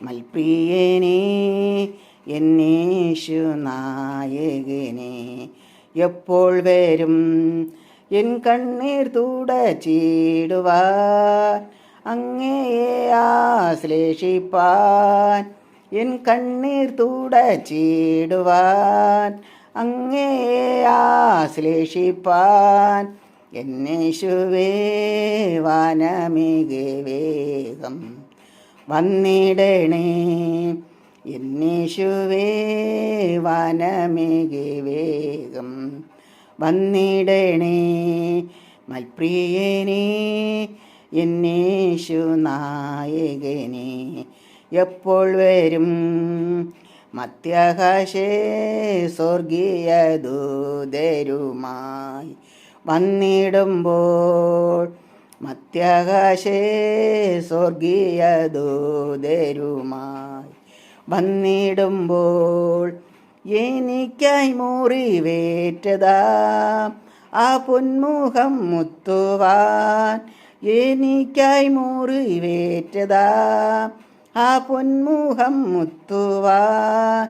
മൽപ്രിയനേ എന്നേശുനായകനേ, എപ്പോൾ വരും എൻ കണ്ണീർ തുടച്ചിടുവാൻ, അങ്ങയെ ആശ്ലേഷിപ്പാൻ. എൻ കണ്ണീർ തുടച്ചിടുവാൻ, അങ്ങയെ ആശ്ലേഷിപ്പാൻ. എന്നേശുവേ വാനമികെ വേഗം വന്നിടണേ. എന്നേശുവേ വാനമികെ വേഗം വന്നിടണേ. മൽപ്രിയനേ എന്നേശുനായകനേ, എപ്പോൾ വരും മധ്യാകാശേ സ്വർഗീയ ദൂതരുമായി വന്നിടുമ്പോൾ. മധ്യാകാശേ സ്വർഗീയ ദൂതരുമായി വന്നിടുമ്പോൾ, എനിക്കായി മുറിവേറ്റതാ ആ പൊന്മുഖം മുത്തുവാൻ. എനിക്കായി മുറിവേറ്റതാ ആ പൊന്മുഖം മുത്തുവാൻ.